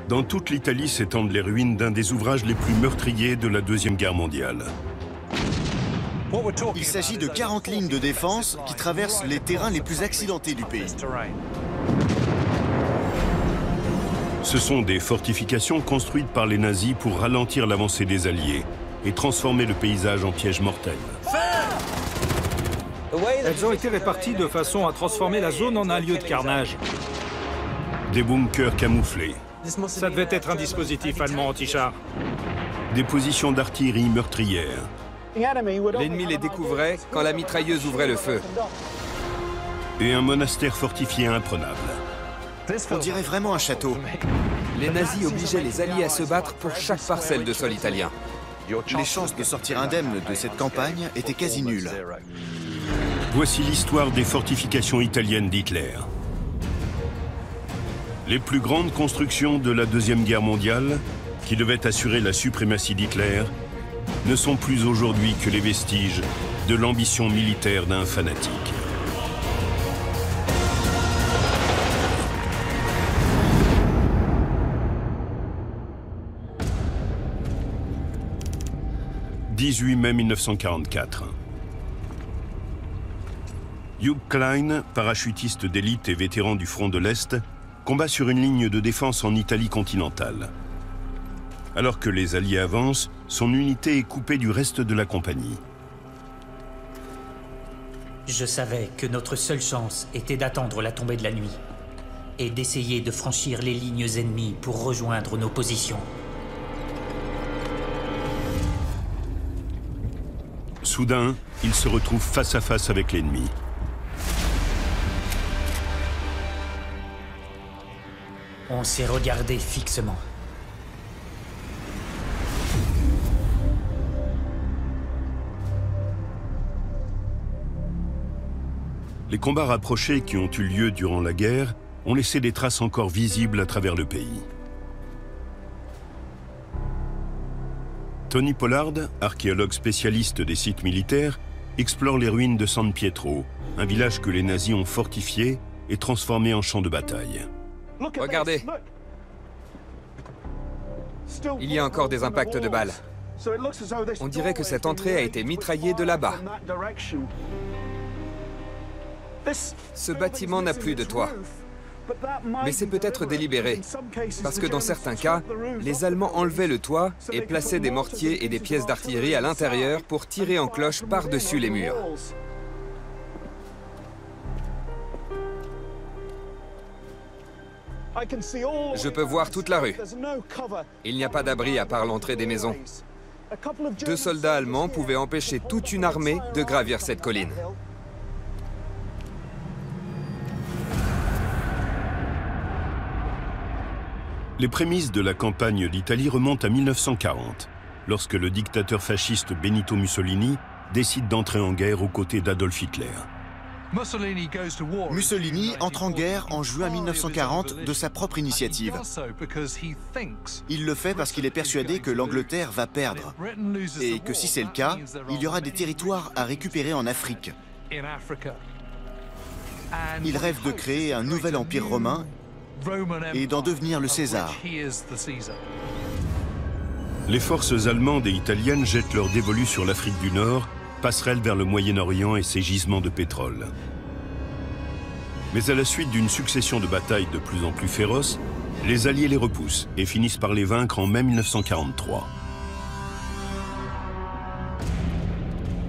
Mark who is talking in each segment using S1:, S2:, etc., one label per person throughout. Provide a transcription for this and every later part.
S1: Dans toute l'Italie s'étendent les ruines d'un des ouvrages les plus meurtriers de la Deuxième Guerre mondiale.
S2: Il s'agit de 40 lignes de défense qui traversent les terrains les plus accidentés du pays.
S1: Ce sont des fortifications construites par les nazis pour ralentir l'avancée des Alliés et transformer le paysage en piège mortel.
S3: Elles ont été réparties de façon à transformer la zone en un lieu de carnage.
S1: Des bunkers camouflés.
S3: Ça devait être un dispositif allemand anti-char.
S1: Des positions d'artillerie meurtrières.
S4: L'ennemi les découvrait quand la mitrailleuse ouvrait le feu.
S1: Et un monastère fortifié imprenable.
S2: On dirait vraiment un château.
S4: Les nazis obligeaient les Alliés à se battre pour chaque parcelle de sol italien.
S2: Les chances de sortir indemne de cette campagne étaient quasi nulles.
S1: Voici l'histoire des fortifications italiennes d'Hitler. Les plus grandes constructions de la Deuxième Guerre mondiale, qui devaient assurer la suprématie d'Hitler, ne sont plus aujourd'hui que les vestiges de l'ambition militaire d'un fanatique. « 18 mai 1944. Hugh Klein, parachutiste d'élite et vétéran du front de l'Est, combat sur une ligne de défense en Italie continentale. Alors que les Alliés avancent, son unité est coupée du reste de la compagnie.
S5: Je savais que notre seule chance était d'attendre la tombée de la nuit et d'essayer de franchir les lignes ennemies pour rejoindre nos positions.
S1: Soudain, il se retrouve face à face avec l'ennemi.
S5: On s'est regardé fixement.
S1: Les combats rapprochés qui ont eu lieu durant la guerre ont laissé des traces encore visibles à travers le pays. Tony Pollard, archéologue spécialiste des sites militaires, explore les ruines de San Pietro, un village que les nazis ont fortifié et transformé en champ de bataille.
S4: Regardez. Il y a encore des impacts de balles. On dirait que cette entrée a été mitraillée de là-bas. Ce bâtiment n'a plus de toit. Mais c'est peut-être délibéré, parce que dans certains cas, les Allemands enlevaient le toit et plaçaient des mortiers et des pièces d'artillerie à l'intérieur pour tirer en cloche par-dessus les murs. Je peux voir toute la rue. Il n'y a pas d'abri à part l'entrée des maisons. 2 soldats allemands pouvaient empêcher toute une armée de gravir cette colline.
S1: Les prémices de la campagne d'Italie remontent à 1940, lorsque le dictateur fasciste Benito Mussolini décide d'entrer en guerre aux côtés d'Adolf Hitler.
S2: Mussolini entre en guerre en juin 1940 de sa propre initiative. Il le fait parce qu'il est persuadé que l'Angleterre va perdre et que si c'est le cas, il y aura des territoires à récupérer en Afrique. Il rêve de créer un nouvel empire romain et d'en devenir le César.
S1: Les forces allemandes et italiennes jettent leur dévolu sur l'Afrique du Nord, passerelle vers le Moyen-Orient et ses gisements de pétrole. Mais à la suite d'une succession de batailles de plus en plus féroces, les Alliés les repoussent et finissent par les vaincre en mai 1943.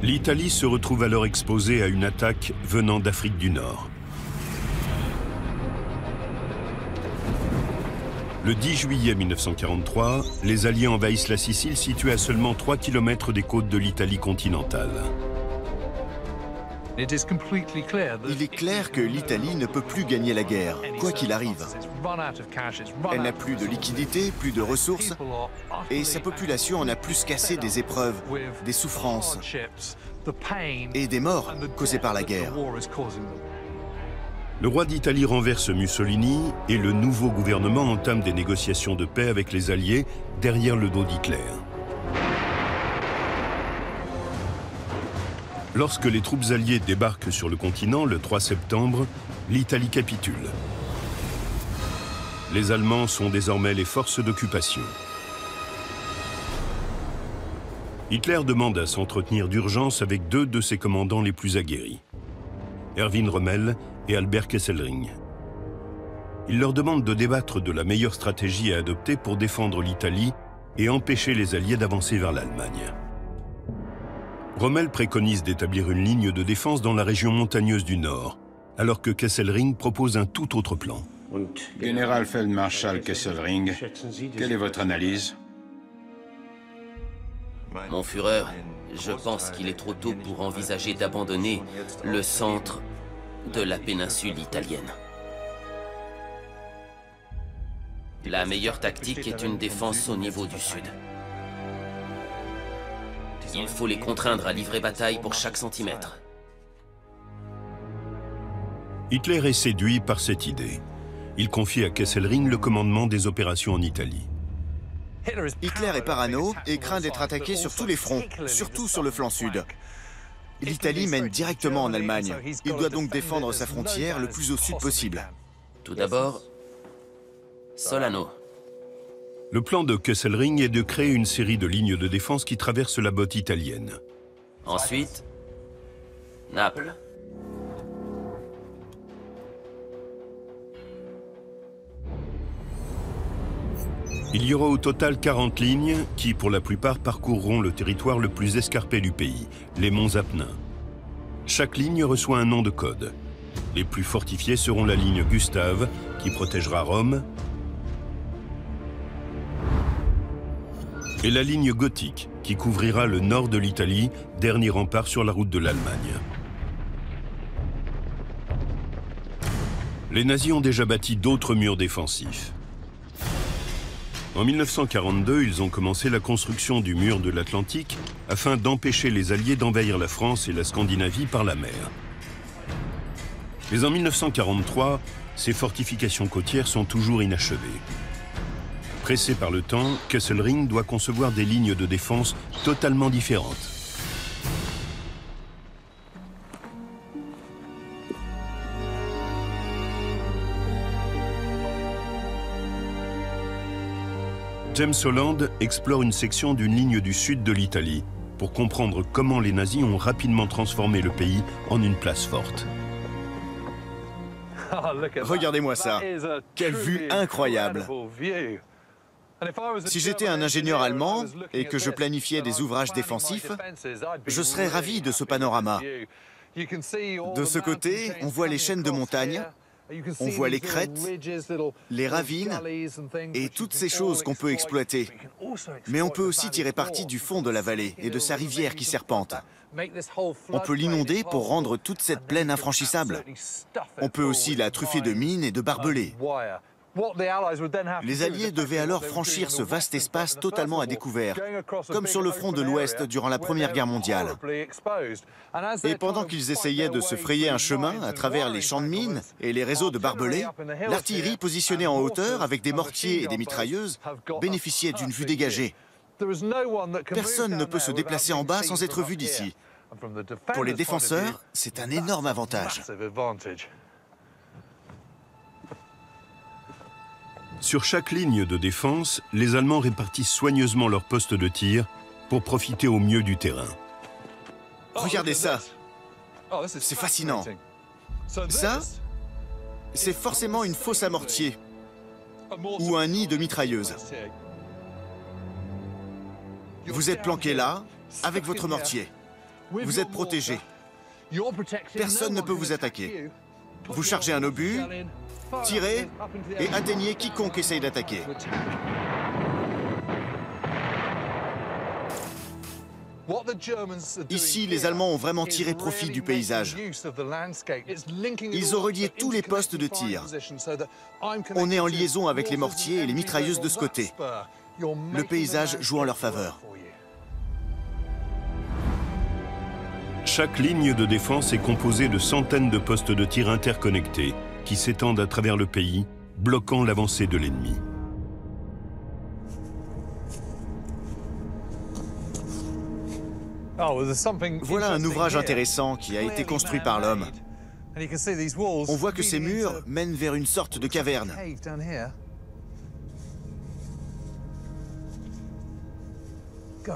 S1: L'Italie se retrouve alors exposée à une attaque venant d'Afrique du Nord. Le 10 juillet 1943, les Alliés envahissent la Sicile située à seulement 3 km des côtes de l'Italie continentale.
S2: Il est clair que l'Italie ne peut plus gagner la guerre, quoi qu'il arrive. Elle n'a plus de liquidités, plus de ressources, et sa population en a plus qu'assez des épreuves, des souffrances et des morts causées par la guerre.
S1: Le roi d'Italie renverse Mussolini et le nouveau gouvernement entame des négociations de paix avec les Alliés derrière le dos d'Hitler. Lorsque les troupes alliées débarquent sur le continent le 3 septembre, l'Italie capitule. Les Allemands sont désormais les forces d'occupation. Hitler demande à s'entretenir d'urgence avec deux de ses commandants les plus aguerris, Erwin Rommel et Albert Kesselring. Il leur demande de débattre de la meilleure stratégie à adopter pour défendre l'Italie et empêcher les Alliés d'avancer vers l'Allemagne. Rommel préconise d'établir une ligne de défense dans la région montagneuse du Nord, alors que Kesselring propose un tout autre plan.
S6: Général Feldmarschall Kesselring, quelle est votre analyse?
S7: Mon Führer, je pense qu'il est trop tôt pour envisager d'abandonner le centre de la péninsule italienne. La meilleure tactique est une défense au niveau du sud. Il faut les contraindre à livrer bataille pour chaque centimètre.
S1: Hitler est séduit par cette idée. Il confie à Kesselring le commandement des opérations en Italie.
S2: Hitler est parano et craint d'être attaqué sur tous les fronts, surtout sur le flanc sud. L'Italie mène directement en Allemagne. Il doit donc défendre sa frontière le plus au sud possible.
S7: Tout d'abord, Solano.
S1: Le plan de Kesselring est de créer une série de lignes de défense qui traversent la botte italienne.
S7: Ensuite, Naples.
S1: Il y aura au total 40 lignes qui, pour la plupart, parcourront le territoire le plus escarpé du pays, les monts Apennins. Chaque ligne reçoit un nom de code. Les plus fortifiés seront la ligne Gustave, qui protégera Rome, et la ligne Gothique, qui couvrira le nord de l'Italie, dernier rempart sur la route de l'Allemagne. Les nazis ont déjà bâti d'autres murs défensifs. En 1942, ils ont commencé la construction du mur de l'Atlantique afin d'empêcher les Alliés d'envahir la France et la Scandinavie par la mer. Mais en 1943, ces fortifications côtières sont toujours inachevées. Pressé par le temps, Kesselring doit concevoir des lignes de défense totalement différentes. James Holland explore une section d'une ligne du sud de l'Italie pour comprendre comment les nazis ont rapidement transformé le pays en une place forte.
S2: Regardez-moi ça. Quelle vue incroyable. Si j'étais un ingénieur allemand et que je planifiais des ouvrages défensifs, je serais ravi de ce panorama. De ce côté, on voit les chaînes de montagnes, on voit les crêtes, les ravines et toutes ces choses qu'on peut exploiter. Mais on peut aussi tirer parti du fond de la vallée et de sa rivière qui serpente. On peut l'inonder pour rendre toute cette plaine infranchissable. On peut aussi la truffer de mines et de barbelés. Les Alliés devaient alors franchir ce vaste espace totalement à découvert, comme sur le front de l'Ouest durant la Première Guerre mondiale. Et pendant qu'ils essayaient de se frayer un chemin à travers les champs de mines et les réseaux de barbelés, l'artillerie positionnée en hauteur avec des mortiers et des mitrailleuses bénéficiait d'une vue dégagée. Personne ne peut se déplacer en bas sans être vu d'ici. Pour les défenseurs, c'est un énorme avantage.
S1: Sur chaque ligne de défense, les Allemands répartissent soigneusement leurs postes de tir pour profiter au mieux du terrain.
S2: Regardez ça. C'est fascinant. Ça, c'est forcément une fosse à mortier ou un nid de mitrailleuse. Vous êtes planqué là, avec votre mortier. Vous êtes protégé. Personne ne peut vous attaquer. Vous chargez un obus, tirez et atteignez quiconque essaye d'attaquer. Ici, les Allemands ont vraiment tiré profit du paysage. Ils ont relié tous les postes de tir. On est en liaison avec les mortiers et les mitrailleuses de ce côté. Le paysage joue en leur faveur.
S1: Chaque ligne de défense est composée de centaines de postes de tir interconnectés qui s'étendent à travers le pays, bloquant l'avancée de l'ennemi.
S2: Voilà un ouvrage intéressant qui a été construit par l'homme. On voit que ces murs mènent vers une sorte de caverne.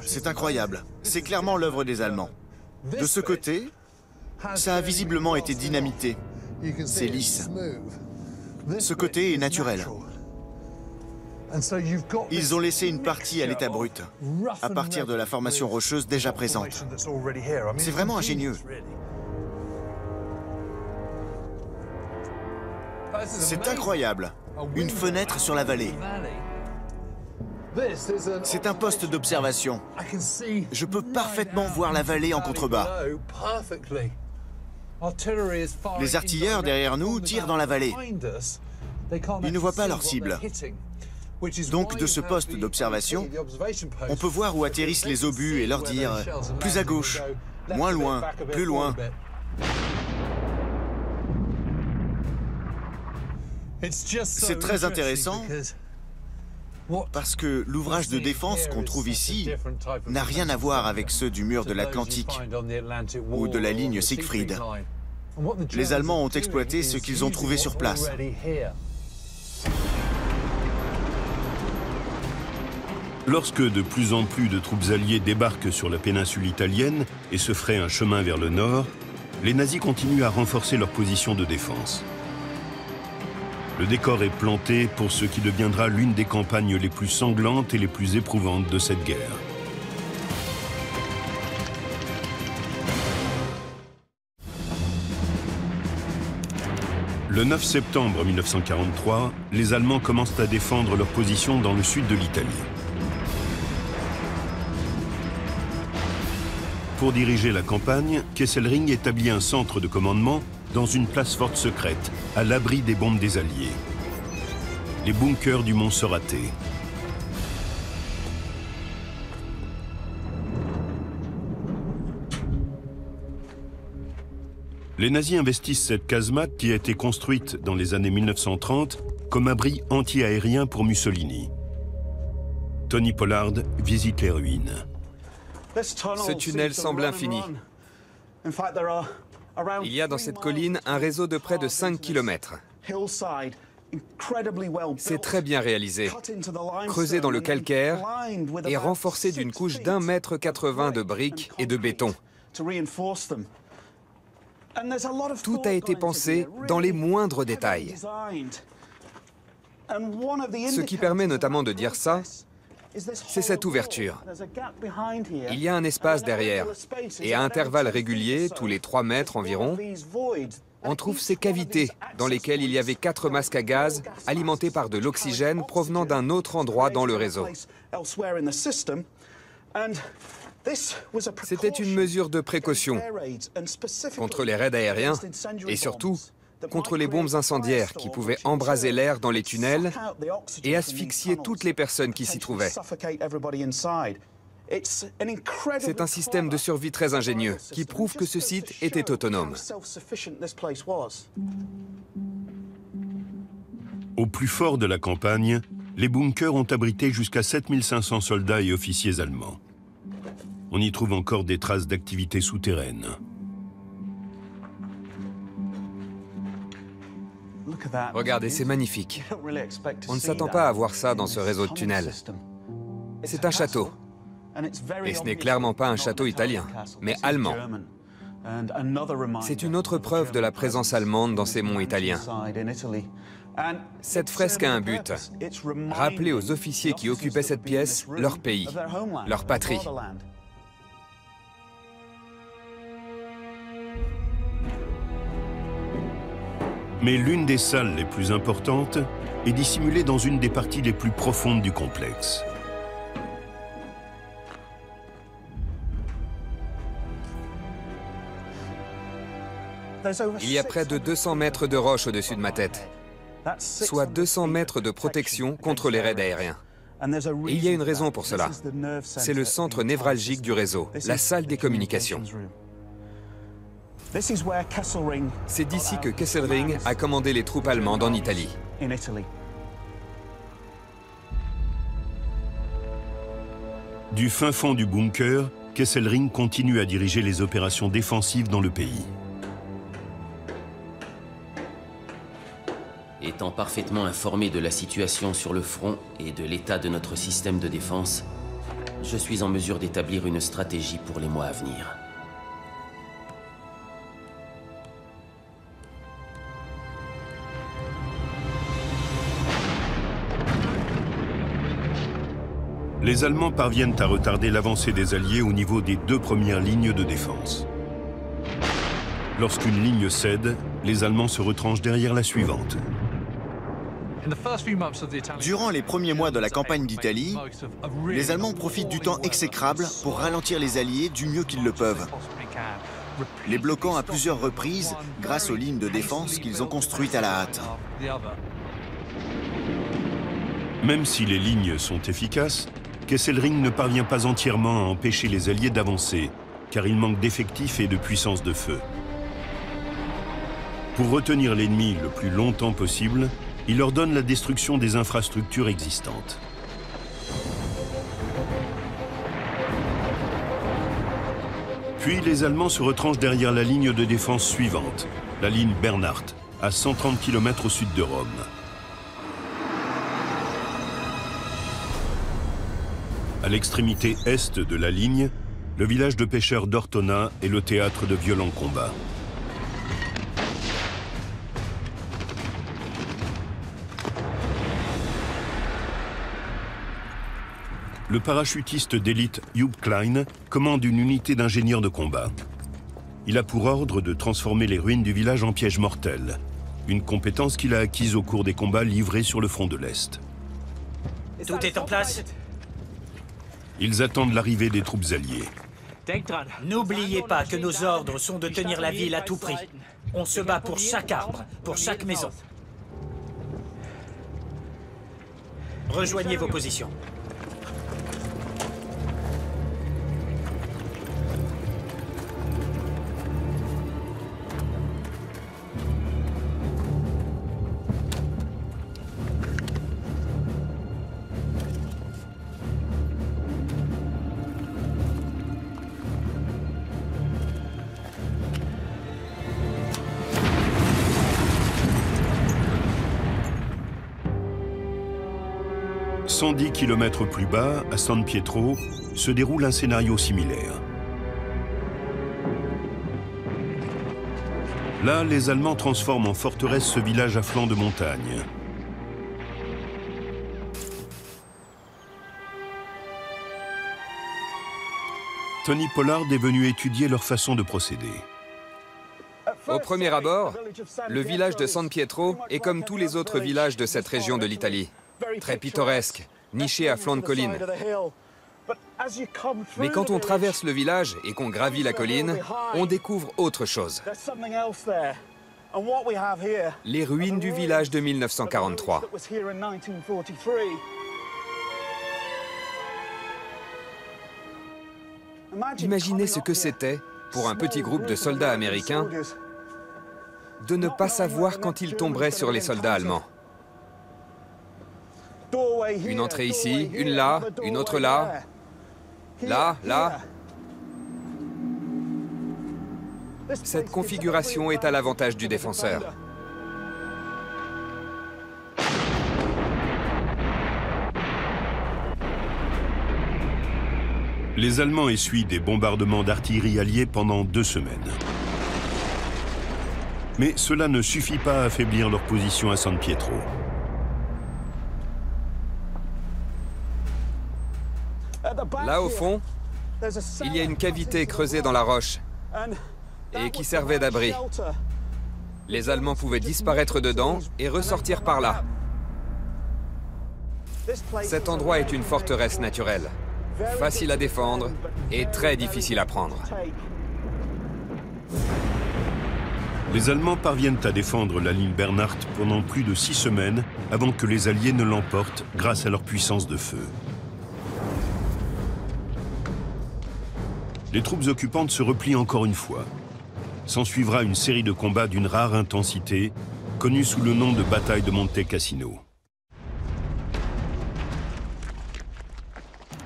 S2: C'est incroyable. C'est clairement l'œuvre des Allemands. De ce côté, ça a visiblement été dynamité. C'est lisse. Ce côté est naturel. Ils ont laissé une partie à l'état brut, à partir de la formation rocheuse déjà présente. C'est vraiment ingénieux. C'est incroyable. Une fenêtre sur la vallée. C'est un poste d'observation. Je peux parfaitement voir la vallée en contrebas. Les artilleurs derrière nous tirent dans la vallée. Ils ne voient pas leur cible. Donc, de ce poste d'observation, on peut voir où atterrissent les obus et leur dire « plus à gauche, moins loin, plus loin ». C'est très intéressant parce que l'ouvrage de défense qu'on trouve ici n'a rien à voir avec ceux du mur de l'Atlantique ou de la ligne Siegfried. Les Allemands ont exploité ce qu'ils ont trouvé sur place.
S1: Lorsque de plus en plus de troupes alliées débarquent sur la péninsule italienne et se fraient un chemin vers le nord, les nazis continuent à renforcer leur position de défense. Le décor est planté pour ce qui deviendra l'une des campagnes les plus sanglantes et les plus éprouvantes de cette guerre. Le 9 septembre 1943, les Allemands commencent à défendre leur position dans le sud de l'Italie. Pour diriger la campagne, Kesselring établit un centre de commandement dans une place forte secrète, à l'abri des bombes des Alliés. Les bunkers du mont Sorate. Les nazis investissent cette casemate qui a été construite dans les années 1930 comme abri anti-aérien pour Mussolini. Tony Pollard visite les ruines.
S4: Ce tunnel semble infini. Il y a dans cette colline un réseau de près de 5 km. C'est très bien réalisé, creusé dans le calcaire et renforcé d'une couche d'1,80 m de briques et de béton. Tout a été pensé dans les moindres détails. Ce qui permet notamment de dire ça, c'est cette ouverture. Il y a un espace derrière, et à intervalles réguliers, tous les 3 mètres environ, on trouve ces cavités dans lesquelles il y avait 4 masques à gaz alimentés par de l'oxygène provenant d'un autre endroit dans le réseau. C'était une mesure de précaution contre les raids aériens et surtout contre les bombes incendiaires qui pouvaient embraser l'air dans les tunnels et asphyxier toutes les personnes qui s'y trouvaient. C'est un système de survie très ingénieux qui prouve que ce site était autonome.
S1: Au plus fort de la campagne, les bunkers ont abrité jusqu'à 7500 soldats et officiers allemands. On y trouve encore des traces d'activités souterraines.
S4: Regardez, c'est magnifique. On ne s'attend pas à voir ça dans ce réseau de tunnels. C'est un château. Et ce n'est clairement pas un château italien, mais allemand. C'est une autre preuve de la présence allemande dans ces monts italiens. Cette fresque a un but, rappeler aux officiers qui occupaient cette pièce leur pays, leur patrie.
S1: Mais l'une des salles les plus importantes est dissimulée dans une des parties les plus profondes du complexe.
S4: Il y a près de 200 mètres de roche au-dessus de ma tête, soit 200 mètres de protection contre les raids aériens. Et il y a une raison pour cela. C'est le centre névralgique du réseau, la salle des communications. C'est d'ici que Kesselring a commandé les troupes allemandes en Italie.
S1: Du fin fond du bunker, Kesselring continue à diriger les opérations défensives dans le pays.
S7: Étant parfaitement informé de la situation sur le front et de l'état de notre système de défense, Je suis en mesure d'établir une stratégie pour les mois à venir.
S1: Les Allemands parviennent à retarder l'avancée des Alliés au niveau des 2 premières lignes de défense. Lorsqu'une ligne cède, les Allemands se retranchent derrière la suivante.
S2: Durant les premiers mois de la campagne d'Italie, les Allemands profitent du temps exécrable pour ralentir les Alliés du mieux qu'ils le peuvent, les bloquant à plusieurs reprises grâce aux lignes de défense qu'ils ont construites à la hâte.
S1: Même si les lignes sont efficaces, Kesselring ne parvient pas entièrement à empêcher les Alliés d'avancer, car il manque d'effectifs et de puissance de feu. Pour retenir l'ennemi le plus longtemps possible, il ordonne la destruction des infrastructures existantes. Puis les Allemands se retranchent derrière la ligne de défense suivante, la ligne Bernhardt, à 130 km au sud de Rome. À l'extrémité est de la ligne, le village de pêcheurs d'Ortona est le théâtre de violents combats. Le parachutiste d'élite Hugh Klein commande une unité d'ingénieurs de combat. Il a pour ordre de transformer les ruines du village en pièges mortels, une compétence qu'il a acquise au cours des combats livrés sur le front de l'Est.
S5: Tout est en place?
S1: Ils attendent l'arrivée des troupes alliées.
S5: N'oubliez pas que nos ordres sont de tenir la ville à tout prix. On se bat pour chaque arbre, pour chaque maison. Rejoignez vos positions.
S1: « 110 km plus bas, à San Pietro, se déroule un scénario similaire. Là, les Allemands transforment en forteresse ce village à flanc de montagne. Tony Pollard est venu étudier leur façon de procéder.
S4: Au premier abord, le village de San Pietro est comme tous les autres villages de cette région de l'Italie. Très pittoresque, niché à flanc de colline. Mais quand on traverse le village et qu'on gravit la colline, on découvre autre chose. Les ruines du village de 1943. Imaginez ce que c'était pour un petit groupe de soldats américains de ne pas savoir quand ils tomberaient sur les soldats allemands. Une entrée ici, une là, une autre là, là, là. Cette configuration est à l'avantage du défenseur.
S1: Les Allemands essuient des bombardements d'artillerie alliés pendant 2 semaines. Mais cela ne suffit pas à affaiblir leur position à San Pietro.
S4: Là, au fond, il y a une cavité creusée dans la roche et qui servait d'abri. Les Allemands pouvaient disparaître dedans et ressortir par là. Cet endroit est une forteresse naturelle, facile à défendre et très difficile à prendre.
S1: Les Allemands parviennent à défendre la ligne Bernhardt pendant plus de 6 semaines avant que les Alliés ne l'emportent grâce à leur puissance de feu. Les troupes occupantes se replient encore une fois. S'ensuivra une série de combats d'une rare intensité, connue sous le nom de bataille de Monte Cassino.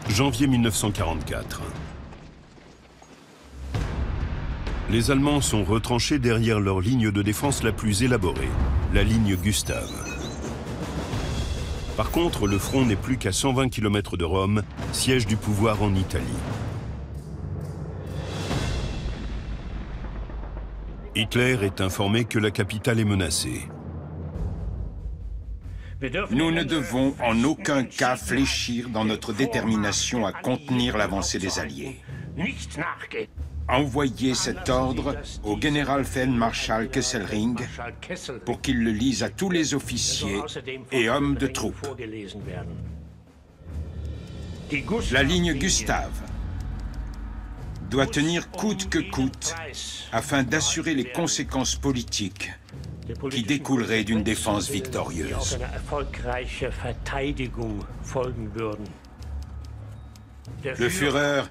S1: Janvier 1944. Les Allemands sont retranchés derrière leur ligne de défense la plus élaborée, la ligne Gustave. Par contre, le front n'est plus qu'à 120 km de Rome, siège du pouvoir en Italie. Hitler est informé que la capitale est menacée.
S6: Nous ne devons en aucun cas fléchir dans notre détermination à contenir l'avancée des Alliés. Envoyez cet ordre au Generalfeldmarschall Kesselring pour qu'il le lise à tous les officiers et hommes de troupe. La ligne Gustave doit tenir coûte que coûte afin d'assurer les conséquences politiques qui découleraient d'une défense victorieuse. Le Führer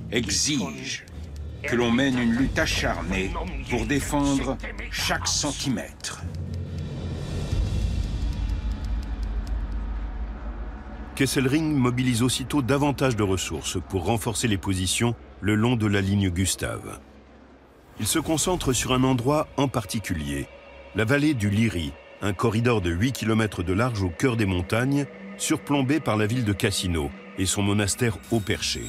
S6: exige que l'on mène une lutte acharnée pour défendre chaque centimètre.
S1: Kesselring mobilise aussitôt davantage de ressources pour renforcer les positions le long de la ligne Gustave. Il se concentre sur un endroit en particulier, la vallée du Liri, un corridor de 8 km de large au cœur des montagnes, surplombé par la ville de Cassino et son monastère haut perché.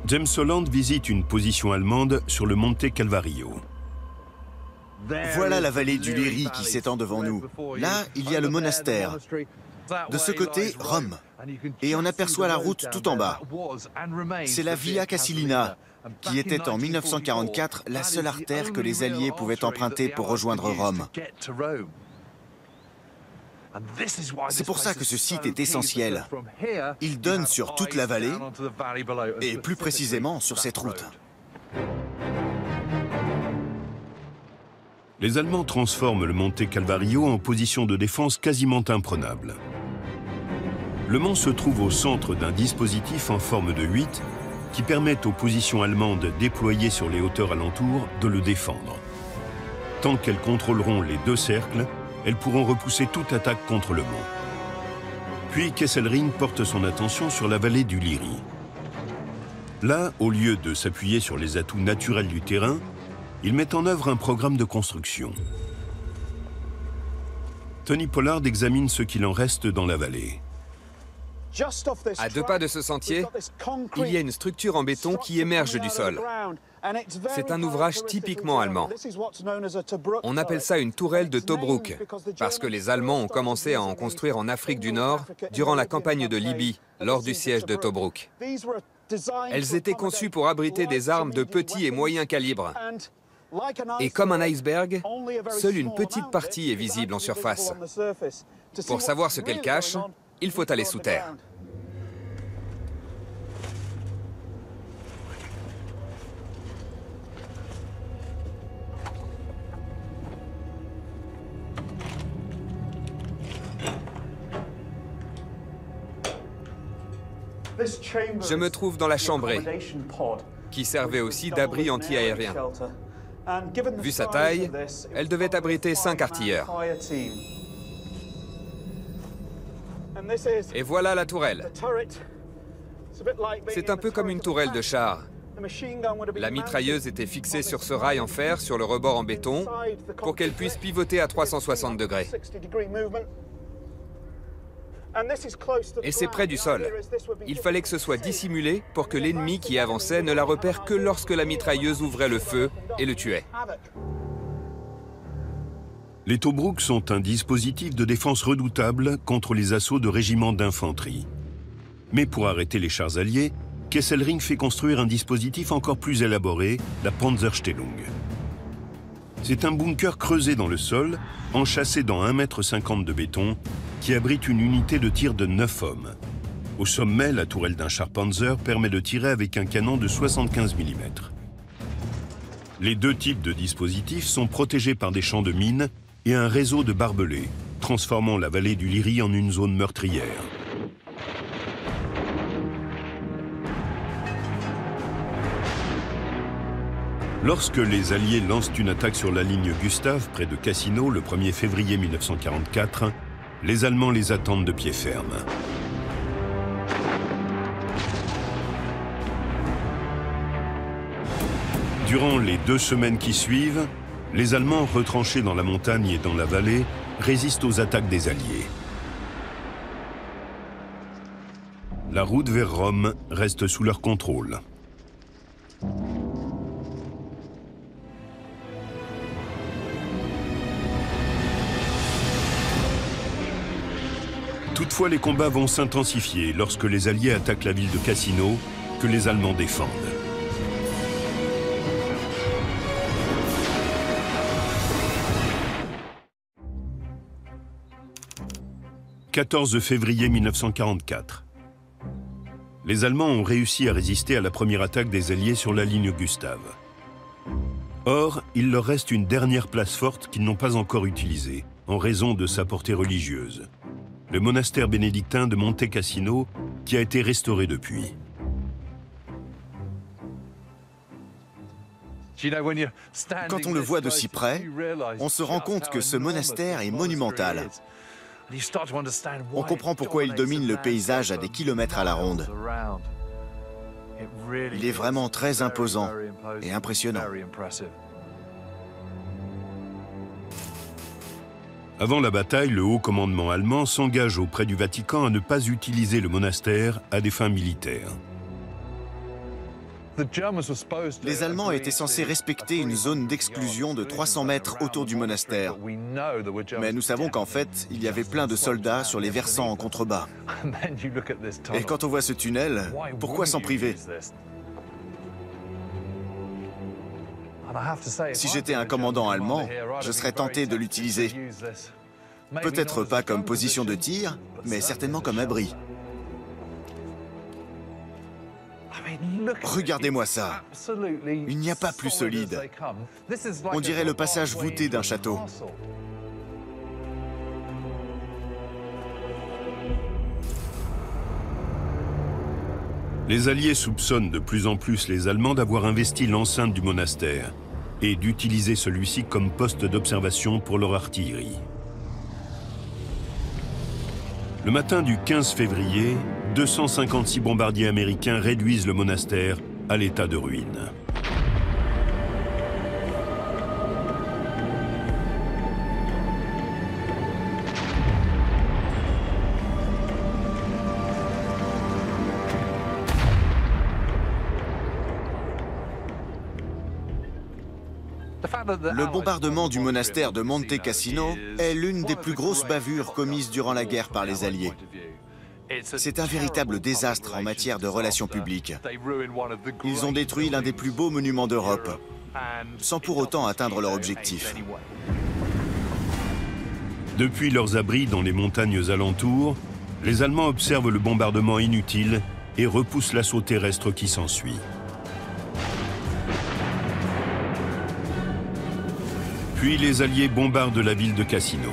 S1: James Holland visite une position allemande sur le Monte Calvario.
S2: Voilà la vallée du Liri qui s'étend devant nous. Là, il y a le monastère. De ce côté, Rome. Et on aperçoit la route tout en bas. C'est la Via Casilina, qui était en 1944 la seule artère que les Alliés pouvaient emprunter pour rejoindre Rome. C'est pour ça que ce site est essentiel. Il donne sur toute la vallée, et plus précisément sur cette route.
S1: Les Allemands transforment le Monte Calvario en position de défense quasiment imprenable. Le mont se trouve au centre d'un dispositif en forme de 8 qui permet aux positions allemandes déployées sur les hauteurs alentours de le défendre. Tant qu'elles contrôleront les deux cercles, elles pourront repousser toute attaque contre le mont. Puis Kesselring porte son attention sur la vallée du Liri. Là, au lieu de s'appuyer sur les atouts naturels du terrain, il met en œuvre un programme de construction. Tony Pollard examine ce qu'il en reste dans la vallée.
S4: À 2 pas de ce sentier, il y a une structure en béton qui émerge du sol. C'est un ouvrage typiquement allemand. On appelle ça une tourelle de Tobruk, parce que les Allemands ont commencé à en construire en Afrique du Nord durant la campagne de Libye, lors du siège de Tobruk. Elles étaient conçues pour abriter des armes de petit et moyen calibre. Et comme un iceberg, seule une petite partie est visible en surface. Pour savoir ce qu'elle cache, il faut aller sous terre. Je me trouve dans la chambrée, qui servait aussi d'abri anti-aérien. Vu sa taille, elle devait abriter 5 artilleurs. Et voilà la tourelle. C'est un peu comme une tourelle de char. La mitrailleuse était fixée sur ce rail en fer sur le rebord en béton pour qu'elle puisse pivoter à 360 degrés. Et c'est près du sol. Il fallait que ce soit dissimulé pour que l'ennemi qui avançait ne la repère que lorsque la mitrailleuse ouvrait le feu et le tuait.
S1: Les Tobruk sont un dispositif de défense redoutable contre les assauts de régiments d'infanterie. Mais pour arrêter les chars alliés, Kesselring fait construire un dispositif encore plus élaboré, la Panzerstellung. C'est un bunker creusé dans le sol, enchâssé dans 1,50 m de béton, qui abrite une unité de tir de 9 hommes. Au sommet, la tourelle d'un char Panzer permet de tirer avec un canon de 75 mm. Les deux types de dispositifs sont protégés par des champs de mines et un réseau de barbelés, transformant la vallée du Liri en une zone meurtrière. Lorsque les Alliés lancent une attaque sur la ligne Gustave, près de Cassino, le 1er février 1944, les Allemands les attendent de pied ferme. Durant les 2 semaines qui suivent, Les Allemands, retranchés dans la montagne et dans la vallée, résistent aux attaques des Alliés. La route vers Rome reste sous leur contrôle. Toutefois, les combats vont s'intensifier lorsque les Alliés attaquent la ville de Cassino, que les Allemands défendent. « 14 février 1944. Les Allemands ont réussi à résister à la première attaque des Alliés sur la ligne Gustave. Or, il leur reste une dernière place forte qu'ils n'ont pas encore utilisée, en raison de sa portée religieuse. Le monastère bénédictin de Monte Cassino, qui a été restauré depuis.
S2: Quand on le voit de si près, on se rend compte que ce monastère est monumental. On comprend pourquoi il domine le paysage à des kilomètres à la ronde. Il est vraiment très imposant et impressionnant.
S1: Avant la bataille, le haut commandement allemand s'engage auprès du Vatican à ne pas utiliser le monastère à des fins militaires.
S2: Les Allemands étaient censés respecter une zone d'exclusion de 300 mètres autour du monastère. Mais nous savons qu'en fait, il y avait plein de soldats sur les versants en contrebas. Et quand on voit ce tunnel, pourquoi s'en priver? Si j'étais un commandant allemand, je serais tenté de l'utiliser. Peut-être pas comme position de tir, mais certainement comme abri. Regardez-moi ça. Il n'y a pas plus solide. On dirait le passage voûté d'un château.
S1: Les Alliés soupçonnent de plus en plus les Allemands d'avoir investi l'enceinte du monastère et d'utiliser celui-ci comme poste d'observation pour leur artillerie. Le matin du 15 février, 256 bombardiers américains réduisent le monastère à l'état de ruine.
S2: Le bombardement du monastère de Monte Cassino est l'une des plus grosses bavures commises durant la guerre par les Alliés. C'est un véritable désastre en matière de relations publiques. Ils ont détruit l'un des plus beaux monuments d'Europe, sans pour autant atteindre leur objectif.
S1: Depuis leurs abris dans les montagnes alentours, les Allemands observent le bombardement inutile et repoussent l'assaut terrestre qui s'ensuit. Puis les Alliés bombardent la ville de Cassino.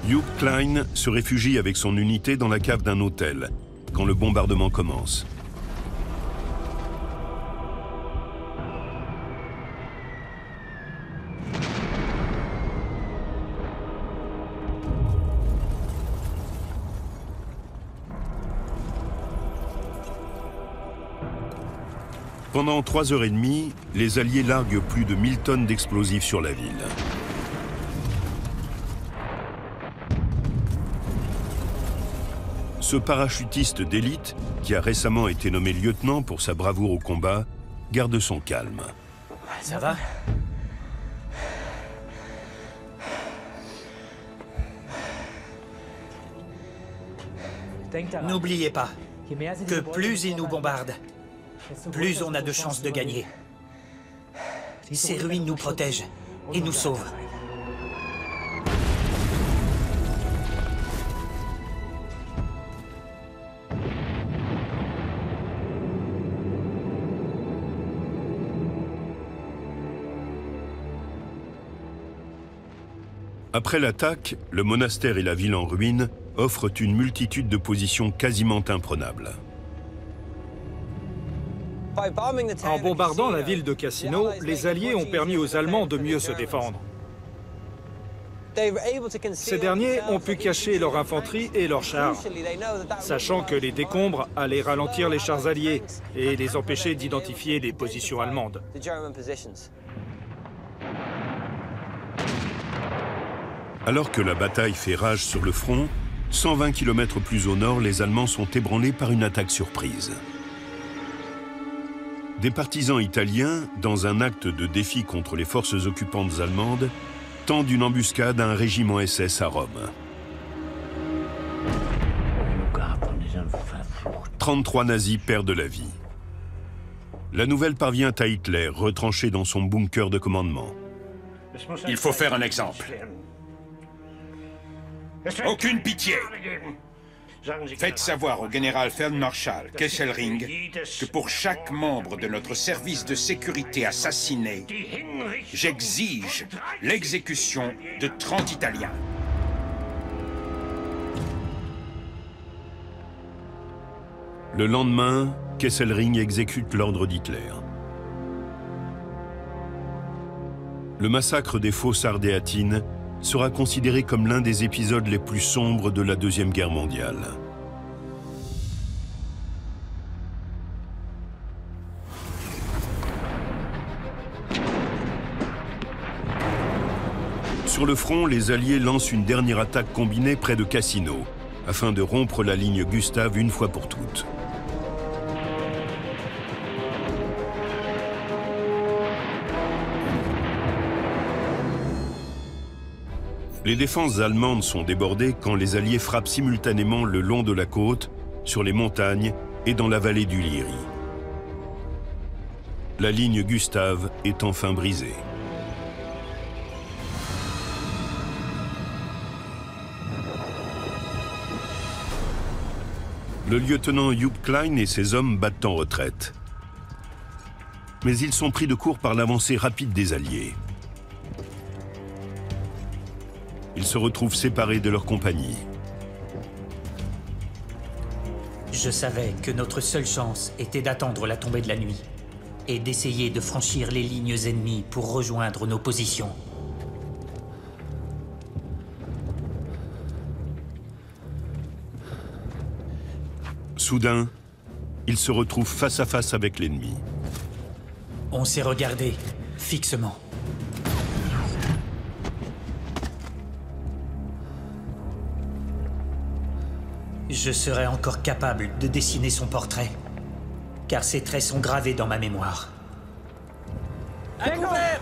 S1: Hugh Klein se réfugie avec son unité dans la cave d'un hôtel, quand le bombardement commence. Pendant 3h30, les Alliés larguent plus de 1000 tonnes d'explosifs sur la ville. Ce parachutiste d'élite, qui a récemment été nommé lieutenant pour sa bravoure au combat, garde son calme.
S5: Ça va ? N'oubliez pas que plus ils nous bombardent, plus on a de chances de gagner. Ces ruines nous protègent et nous sauvent.
S1: Après l'attaque, le monastère et la ville en ruine offrent une multitude de positions quasiment imprenables.
S3: En bombardant la ville de Cassino, les Alliés ont permis aux Allemands de mieux se défendre. Ces derniers ont pu cacher leur infanterie et leurs chars, sachant que les décombres allaient ralentir les chars alliés et les empêcher d'identifier les positions allemandes.
S1: Alors que la bataille fait rage sur le front, 120 km plus au nord, les Allemands sont ébranlés par une attaque surprise. Des partisans italiens, dans un acte de défi contre les forces occupantes allemandes, tendent une embuscade à un régiment SS à Rome. 33 nazis perdent la vie. La nouvelle parvient à Hitler, retranché dans son bunker de commandement.
S6: Il faut faire un exemple. Aucune pitié. Faites savoir au général Feldmarschall Kesselring que pour chaque membre de notre service de sécurité assassiné, j'exige l'exécution de 30 Italiens.
S1: Le lendemain, Kesselring exécute l'ordre d'Hitler. Le massacre des fosses ardéatines sera considéré comme l'un des épisodes les plus sombres de la Deuxième Guerre mondiale. Sur le front, les Alliés lancent une dernière attaque combinée près de Cassino, afin de rompre la ligne Gustave une fois pour toutes. Les défenses allemandes sont débordées quand les Alliés frappent simultanément le long de la côte, sur les montagnes et dans la vallée du Liri. La ligne Gustave est enfin brisée. Le lieutenant Hugh Klein et ses hommes battent en retraite. Mais ils sont pris de court par l'avancée rapide des Alliés. Ils se retrouvent séparés de leur compagnie.
S5: Je savais que notre seule chance était d'attendre la tombée de la nuit et d'essayer de franchir les lignes ennemies pour rejoindre nos positions.
S1: Soudain, ils se retrouvent face à face avec l'ennemi.
S5: On s'est regardé fixement. Je serais encore capable de dessiner son portrait, car ses traits sont gravés dans ma mémoire.
S8: À couvert!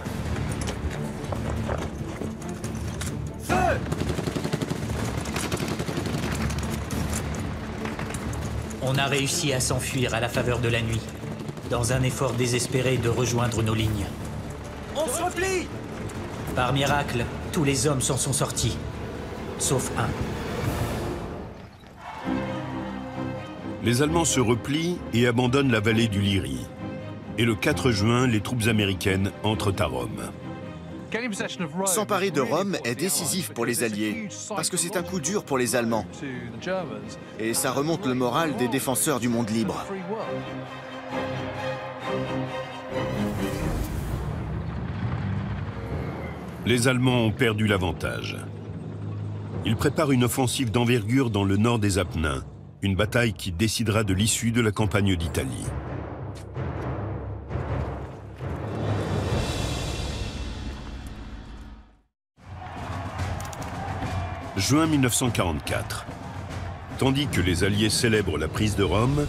S8: Feu!
S5: On a réussi à s'enfuir à la faveur de la nuit, dans un effort désespéré de rejoindre nos lignes.
S8: On se replie!
S5: Par miracle, tous les hommes s'en sont sortis, sauf un.
S1: Les Allemands se replient et abandonnent la vallée du Liri. Et le 4 juin, les troupes américaines entrent à Rome.
S2: S'emparer de Rome est décisif pour les Alliés, parce que c'est un coup dur pour les Allemands. Et ça remonte le moral des défenseurs du monde libre.
S1: Les Allemands ont perdu l'avantage. Ils préparent une offensive d'envergure dans le nord des Apennins, une bataille qui décidera de l'issue de la campagne d'Italie. Juin 1944. Tandis que les Alliés célèbrent la prise de Rome,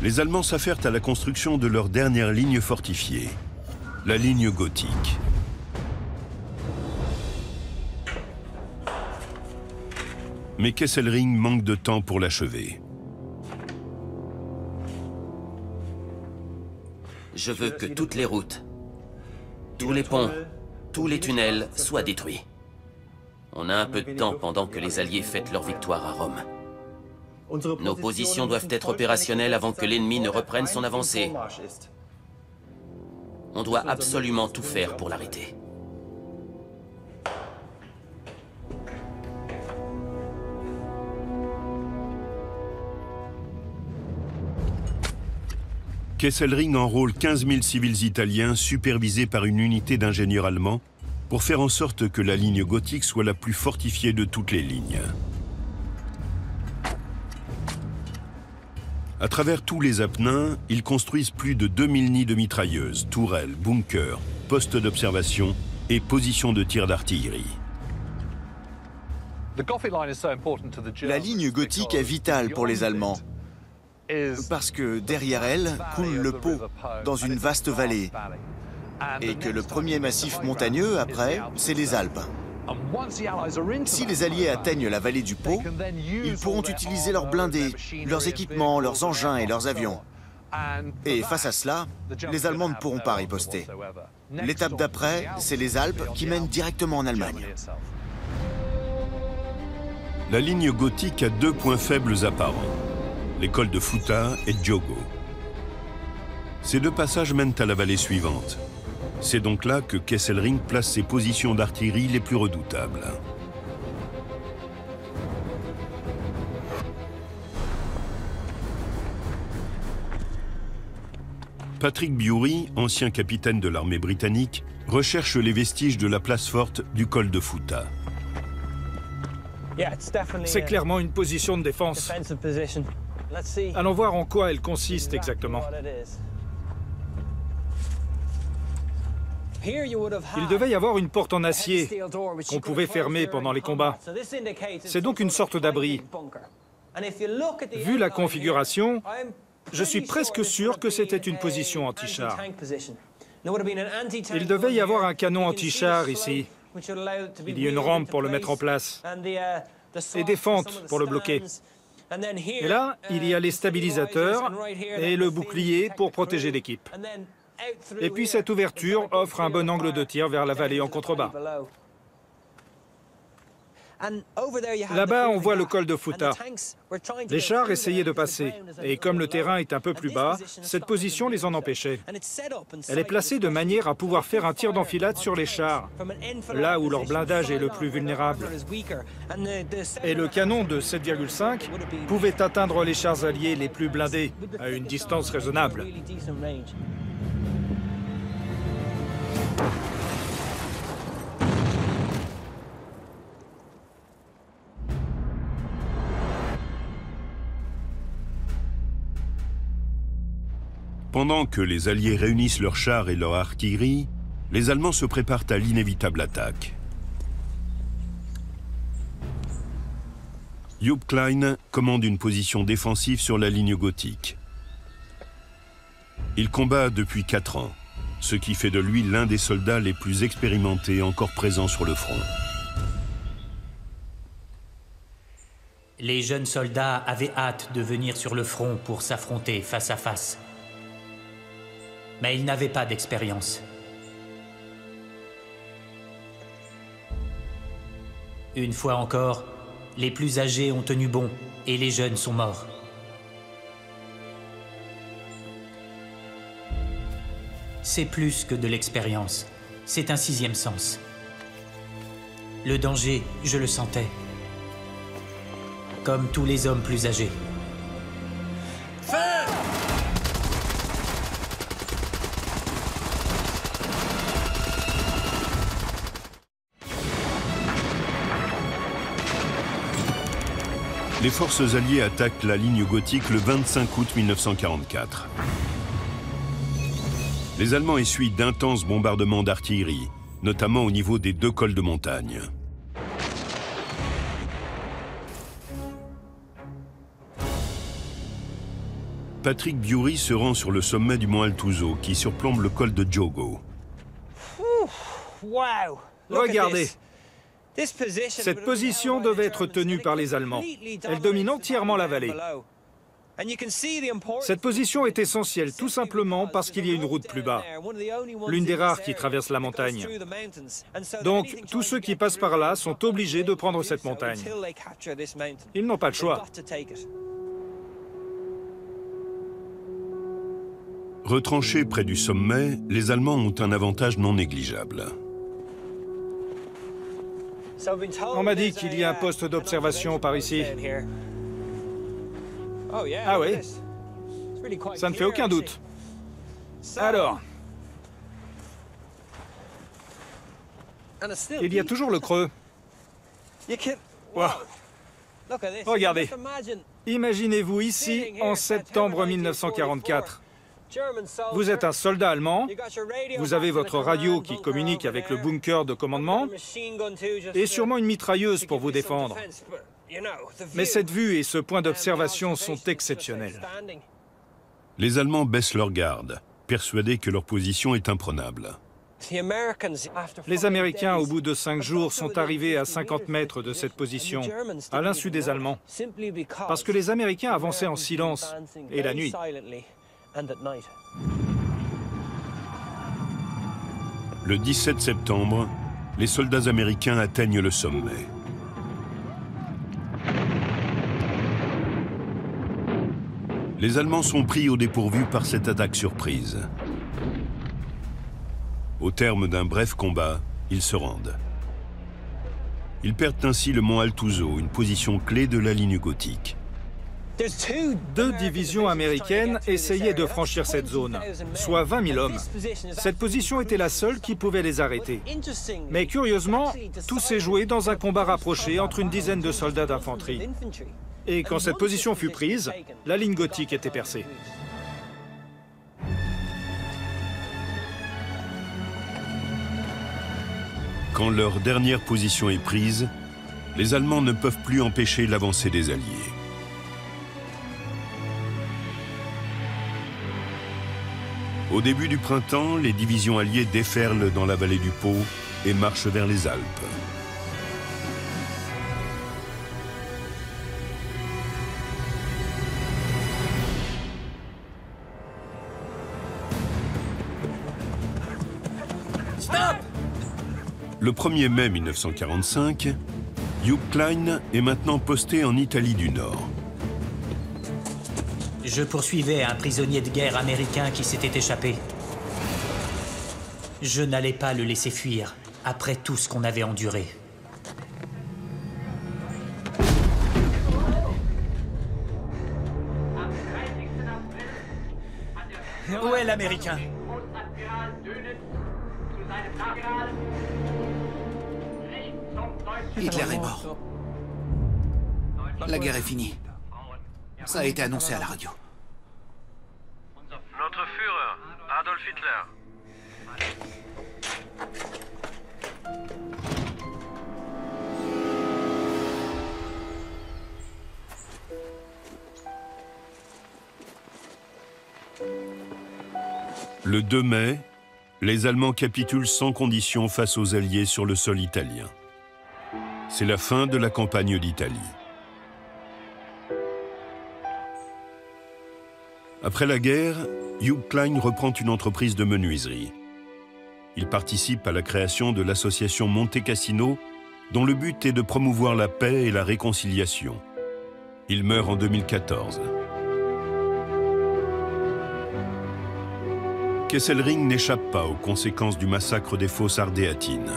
S1: les Allemands s'affairent à la construction de leur dernière ligne fortifiée, la ligne gothique. Mais Kesselring manque de temps pour l'achever.
S7: Je veux que toutes les routes, tous les ponts, tous les tunnels soient détruits. On a un peu de temps pendant que les Alliés fêtent leur victoire à Rome. Nos positions doivent être opérationnelles avant que l'ennemi ne reprenne son avancée. On doit absolument tout faire pour l'arrêter.
S1: Kesselring enrôle 15 000 civils italiens supervisés par une unité d'ingénieurs allemands pour faire en sorte que la ligne gothique soit la plus fortifiée de toutes les lignes. À travers tous les Apennins, ils construisent plus de 2000 nids de mitrailleuses, tourelles, bunkers, postes d'observation et positions de tir d'artillerie.
S2: La ligne gothique est vitale pour les Allemands, parce que derrière elle coule le Pô, dans une vaste vallée, et que le premier massif montagneux, après, c'est les Alpes. Si les Alliés atteignent la vallée du Pô, ils pourront utiliser leurs blindés, leurs équipements, leurs engins et leurs avions. Et face à cela, les Allemands ne pourront pas riposter. L'étape d'après, c'est les Alpes qui mènent directement en Allemagne.
S1: La ligne gothique a deux points faibles apparents, les cols de Futa et Diogo. Ces deux passages mènent à la vallée suivante. C'est donc là que Kesselring place ses positions d'artillerie les plus redoutables. Patrick Bury, ancien capitaine de l'armée britannique, recherche les vestiges de la place forte du col de Futa.
S3: C'est clairement une position de défense. Allons voir en quoi elle consiste exactement. Il devait y avoir une porte en acier qu'on pouvait fermer pendant les combats. C'est donc une sorte d'abri. Vu la configuration, je suis presque sûr que c'était une position anti-char. Il devait y avoir un canon anti-char ici. Il y a une rampe pour le mettre en place et des fentes pour le bloquer. Et là, il y a les stabilisateurs et le bouclier pour protéger l'équipe. Et puis cette ouverture offre un bon angle de tir vers la vallée en contrebas. Là-bas, on voit le col de Futa. Les chars essayaient de passer, et comme le terrain est un peu plus bas, cette position les en empêchait. Elle est placée de manière à pouvoir faire un tir d'enfilade sur les chars, là où leur blindage est le plus vulnérable. Et le canon de 7,5 pouvait atteindre les chars alliés les plus blindés, à une distance raisonnable.
S1: Pendant que les Alliés réunissent leurs chars et leur artillerie, les Allemands se préparent à l'inévitable attaque. Jupp Klein commande une position défensive sur la ligne gothique. Il combat depuis 4 ans, ce qui fait de lui l'un des soldats les plus expérimentés encore présents sur le front.
S5: Les jeunes soldats avaient hâte de venir sur le front pour s'affronter face à face. Mais ils n'avaient pas d'expérience. Une fois encore, les plus âgés ont tenu bon et les jeunes sont morts. C'est plus que de l'expérience, c'est un sixième sens. Le danger, je le sentais. Comme tous les hommes plus âgés.
S8: Feu!
S1: Les forces alliées attaquent la ligne gothique le 25 août 1944. Les Allemands essuient d'intenses bombardements d'artillerie, notamment au niveau des 2 cols de montagne. Patrick Bury se rend sur le sommet du mont Altuso, qui surplombe le col de Diogo.
S3: Regardez. Cette position devait être tenue par les Allemands. Elle domine entièrement la vallée. Cette position est essentielle, tout simplement parce qu'il y a une route plus bas, l'une des rares qui traverse la montagne. Donc, tous ceux qui passent par là sont obligés de prendre cette montagne. Ils n'ont pas le choix.
S1: Retranchés près du sommet, les Allemands ont un avantage non négligeable.
S3: On m'a dit qu'il y a un poste d'observation par ici. Ah oui, ça ne fait aucun doute. Alors, Il y a toujours le creux. Wow. Regardez. Imaginez-vous ici en septembre 1944. Vous êtes un soldat allemand, vous avez votre radio qui communique avec le bunker de commandement et sûrement une mitrailleuse pour vous défendre. Mais cette vue et ce point d'observation sont exceptionnels.
S1: Les Allemands baissent leur garde, persuadés que leur position est imprenable.
S3: Les Américains, au bout de 5 jours, sont arrivés à 50 mètres de cette position, à l'insu des Allemands, parce que les Américains avançaient en silence, et la nuit.
S1: Le 17 septembre, les soldats américains atteignent le sommet. Les Allemands sont pris au dépourvu par cette attaque surprise. Au terme d'un bref combat, ils se rendent. Ils perdent ainsi le mont Altuzo, une position clé de la ligne gothique.
S3: 2 divisions américaines essayaient de franchir cette zone, soit 20 000 hommes. Cette position était la seule qui pouvait les arrêter. Mais curieusement, tout s'est joué dans un combat rapproché entre une dizaine de soldats d'infanterie. Et quand cette position fut prise, la ligne gothique était percée.
S1: Quand leur dernière position est prise, les Allemands ne peuvent plus empêcher l'avancée des Alliés. Au début du printemps, les divisions alliées déferlent dans la vallée du Pô et marchent vers les Alpes.
S5: Stop!
S1: Le 1er mai 1945, Hugh Klein est maintenant posté en Italie du Nord.
S5: Je poursuivais un prisonnier de guerre américain qui s'était échappé. Je n'allais pas le laisser fuir, après tout ce qu'on avait enduré. Où est l'Américain?
S9: Hitler est mort. La guerre est finie. Ça a été annoncé à la radio.
S10: Notre Führer, Adolf Hitler.
S1: Le 2 mai, les Allemands capitulent sans condition face aux Alliés sur le sol italien. C'est la fin de la campagne d'Italie. Après la guerre, Hugh Klein reprend une entreprise de menuiserie. Il participe à la création de l'association Monte Cassino, dont le but est de promouvoir la paix et la réconciliation. Il meurt en 2014. Kesselring n'échappe pas aux conséquences du massacre des fosses ardéatines.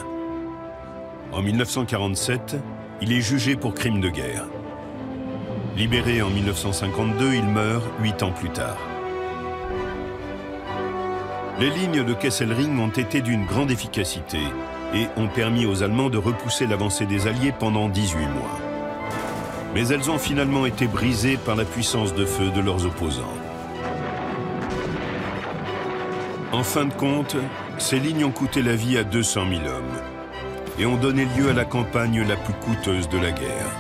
S1: En 1947, il est jugé pour crime de guerre. Libéré en 1952, il meurt 8 ans plus tard. Les lignes de Kesselring ont été d'une grande efficacité et ont permis aux Allemands de repousser l'avancée des Alliés pendant 18 mois. Mais elles ont finalement été brisées par la puissance de feu de leurs opposants. En fin de compte, ces lignes ont coûté la vie à 200 000 hommes et ont donné lieu à la campagne la plus coûteuse de la guerre.